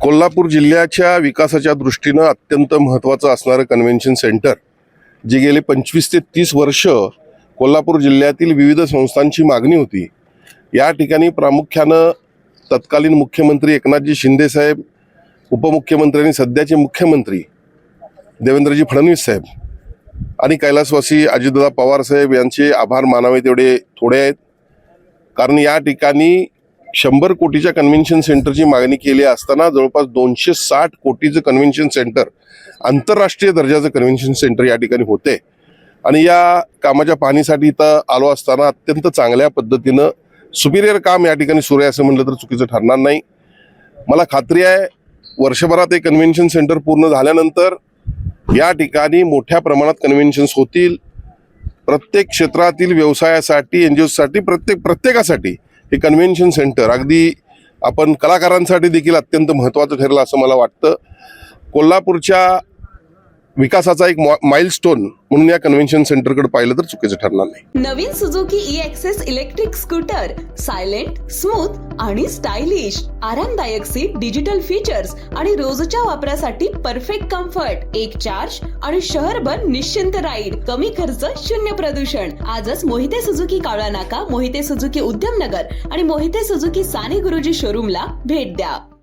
कोल्हापूर जिल्ह्याच्या विकासाच्या दृष्टीनं अत्यंत महत्त्वाचं असणारं कन्व्हेन्शन सेंटर जे गेले 25 ते 30 वर्ष कोल्हापूर जिल्ह्यातील विविध संस्थांची मागणी होती. या ठिकाणी प्रामुख्यानं तत्कालीन मुख्यमंत्री एकनाथजी शिंदे साहेब, उपमुख्यमंत्री आणि सध्याचे मुख्यमंत्री देवेंद्रजी फडणवीस साहेब आणि कैलासवासी अजितदादा पवार साहेब यांचे आभार मानावे तेवढे थोडे आहेत. कारण या ठिकाणी 100 कोटीच्या कन्व्हेन्शन सेंटरची मागणी केली असताना जवळपास 260 कोटीचं कन्व्हेन्शन सेंटर, आंतरराष्ट्रीय दर्जाचं कन्व्हेन्शन सेंटर या ठिकाणी होते. आणि या कामाच्या पाहणीसाठी इथं आलो असताना अत्यंत चांगल्या पद्धतीनं सुपिरियर काम या ठिकाणी सुरू आहे असं म्हटलं तर चुकीचं ठरणार नाही. मला खात्री आहे वर्षभरात हे कन्व्हेन्शन सेंटर पूर्ण झाल्यानंतर या ठिकाणी मोठ्या प्रमाणात कन्व्हेन्शन्स होतील. प्रत्येक क्षेत्रातील व्यवसायासाठी, एनजीओसाठी, प्रत्येकासाठी हे कन्व्हेन्शन सेंटर अगदी आपण कलाकारांसाठी देखील अत्यंत महत्त्वाचं ठरलं असं मला वाटतं. कोल्हापूरच्या विकासाचा एक माइलस्टोन म्हणून या कन्व्हेन्शन सेंटरकडे पाहिलं तर चुकीचं ठरणार नाही. नवीन Suzuki e Access electric scooter, silent, smooth आणि स्टायलिश, आरामदायक सीट, डिजिटल फीचर्स आणि रोजच्या वापरासाठी परफेक्ट कम्फर्ट, एक चार्ज आणि शहरभर निश्चिंत राईड, कमी खर्च, शून्य प्रदूषण. आजच मोहिते सुझुकी कावळा नाका, मोहिते सुझुकी उद्यमनगर आणि मोहिते सुझुकी साने गुरुजी शोरूमला भेट द्या.